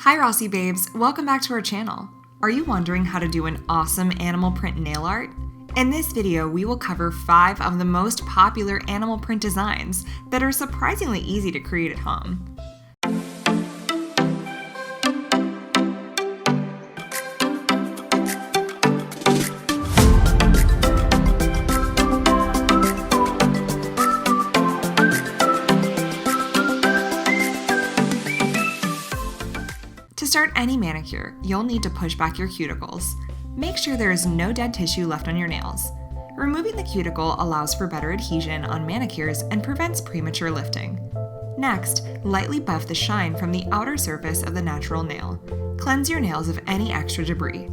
Hi Rossi babes, welcome back to our channel. Are you wondering how to do an awesome animal print nail art? In this video, we will cover 5 of the most popular animal print designs that are surprisingly easy to create at home. To start any manicure, you'll need to push back your cuticles. Make sure there is no dead tissue left on your nails. Removing the cuticle allows for better adhesion on manicures and prevents premature lifting. Next, lightly buff the shine from the outer surface of the natural nail. Cleanse your nails of any extra debris.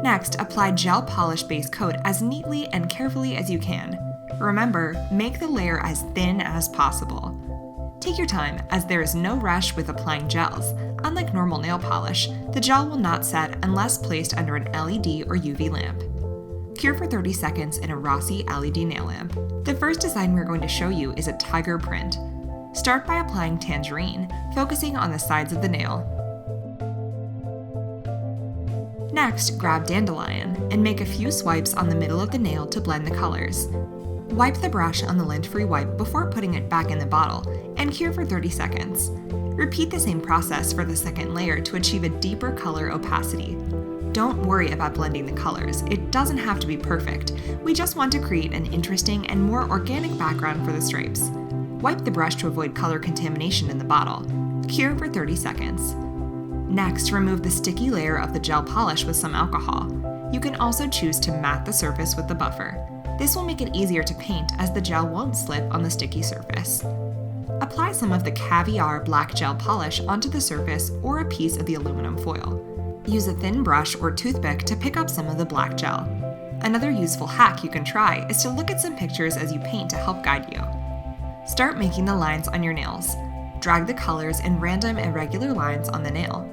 Next, apply gel polish base coat as neatly and carefully as you can. Remember, make the layer as thin as possible. Take your time, as there is no rush with applying gels. Unlike normal nail polish, the gel will not set unless placed under an LED or UV lamp. Cure for 30 seconds in a Rossi LED nail lamp. The first design we're going to show you is a tiger print. Start by applying Tangerine, focusing on the sides of the nail. Next, grab Dandelion and make a few swipes on the middle of the nail to blend the colors. Wipe the brush on the lint-free wipe before putting it back in the bottle and cure for 30 seconds. Repeat the same process for the second layer to achieve a deeper color opacity. Don't worry about blending the colors, it doesn't have to be perfect. We just want to create an interesting and more organic background for the stripes. Wipe the brush to avoid color contamination in the bottle. Cure for 30 seconds. Next, remove the sticky layer of the gel polish with some alcohol. You can also choose to mat the surface with the buffer. This will make it easier to paint as the gel won't slip on the sticky surface. Apply some of the Caviar black gel polish onto the surface or a piece of the aluminum foil. Use a thin brush or toothpick to pick up some of the black gel. Another useful hack you can try is to look at some pictures as you paint to help guide you. Start making the lines on your nails. Drag the colors in random irregular lines on the nail.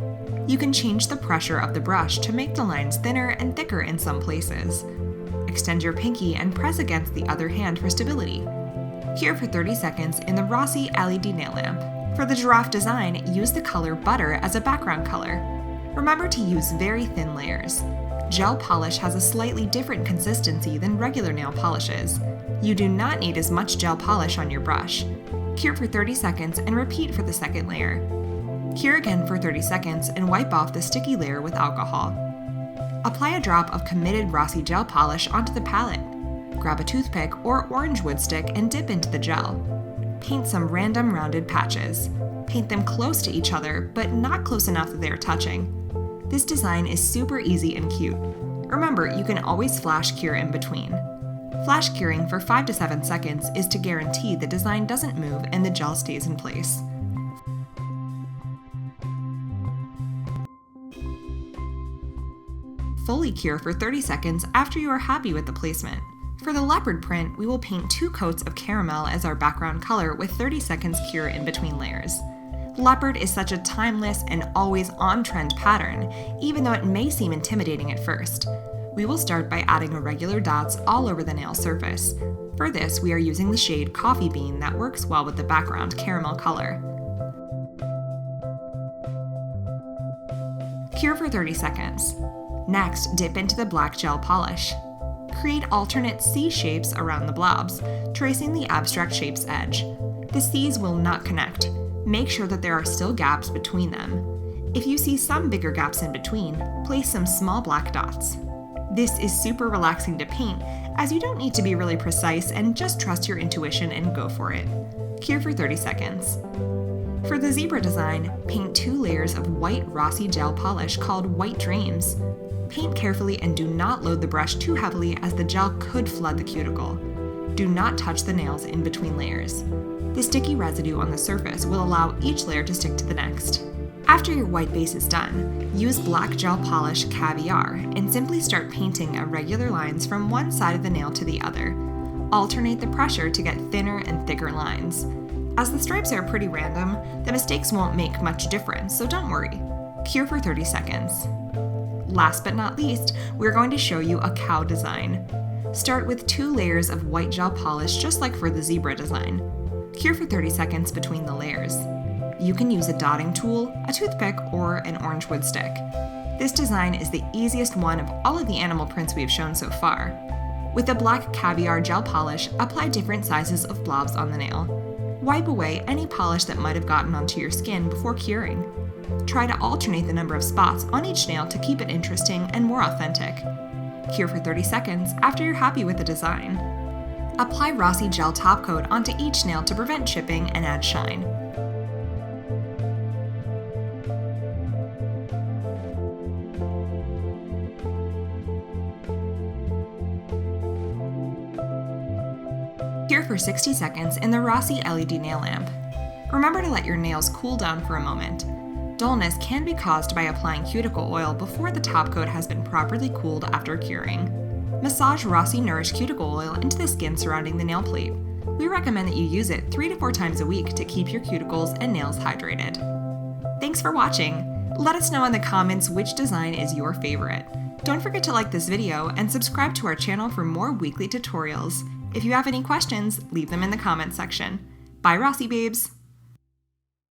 You can change the pressure of the brush to make the lines thinner and thicker in some places. Extend your pinky and press against the other hand for stability. Cure for 30 seconds in the Rossi LED nail lamp. For the giraffe design, use the color butter as a background color. Remember to use very thin layers. Gel polish has a slightly different consistency than regular nail polishes. You do not need as much gel polish on your brush. Cure for 30 seconds and repeat for the second layer. Cure again for 30 seconds and wipe off the sticky layer with alcohol. Apply a drop of committed Rossi gel polish onto the palette. Grab a toothpick or orangewood stick and dip into the gel. Paint some random rounded patches. Paint them close to each other, but not close enough that they are touching. This design is super easy and cute. Remember, you can always flash cure in between. Flash curing for 5 to 7 seconds is to guarantee the design doesn't move and the gel stays in place. Fully cure for 30 seconds after you are happy with the placement. For the leopard print, we will paint 2 coats of caramel as our background color with 30 seconds cure in between layers. Leopard is such a timeless and always on-trend pattern, even though it may seem intimidating at first. We will start by adding irregular dots all over the nail surface. For this, we are using the shade Coffee Bean that works well with the background caramel color. Cure for 30 seconds. Next, dip into the black gel polish. Create alternate C shapes around the blobs, tracing the abstract shape's edge. The C's will not connect. Make sure that there are still gaps between them. If you see some bigger gaps in between, place some small black dots. This is super relaxing to paint, as you don't need to be really precise and just trust your intuition and go for it. Cure for 30 seconds. For the zebra design, paint 2 layers of white Rossi gel polish called White Dreams. Paint carefully and do not load the brush too heavily, as the gel could flood the cuticle. Do not touch the nails in between layers. The sticky residue on the surface will allow each layer to stick to the next. After your white base is done, use black gel polish Caviar and simply start painting irregular lines from one side of the nail to the other. Alternate the pressure to get thinner and thicker lines. As the stripes are pretty random, the mistakes won't make much difference, so don't worry. Cure for 30 seconds. Last but not least, we're going to show you a cow design. Start with 2 layers of white gel polish just like for the zebra design. Cure for 30 seconds between the layers. You can use a dotting tool, a toothpick, or an orangewood stick. This design is the easiest one of all of the animal prints we've shown so far. With the black Caviar gel polish, apply different sizes of blobs on the nail. Wipe away any polish that might have gotten onto your skin before curing. Try to alternate the number of spots on each nail to keep it interesting and more authentic. Cure for 30 seconds after you're happy with the design. Apply Rossi gel top coat onto each nail to prevent chipping and add shine. Cure for 60 seconds in the Rossi LED nail lamp. Remember to let your nails cool down for a moment. Dullness can be caused by applying cuticle oil before the top coat has been properly cooled after curing. Massage Rossi Nourish cuticle oil into the skin surrounding the nail plate. We recommend that you use it 3 to 4 times a week to keep your cuticles and nails hydrated. Thanks for watching! Let us know in the comments which design is your favorite. Don't forget to like this video and subscribe to our channel for more weekly tutorials. If you have any questions, leave them in the comments section. Bye Rossi babes!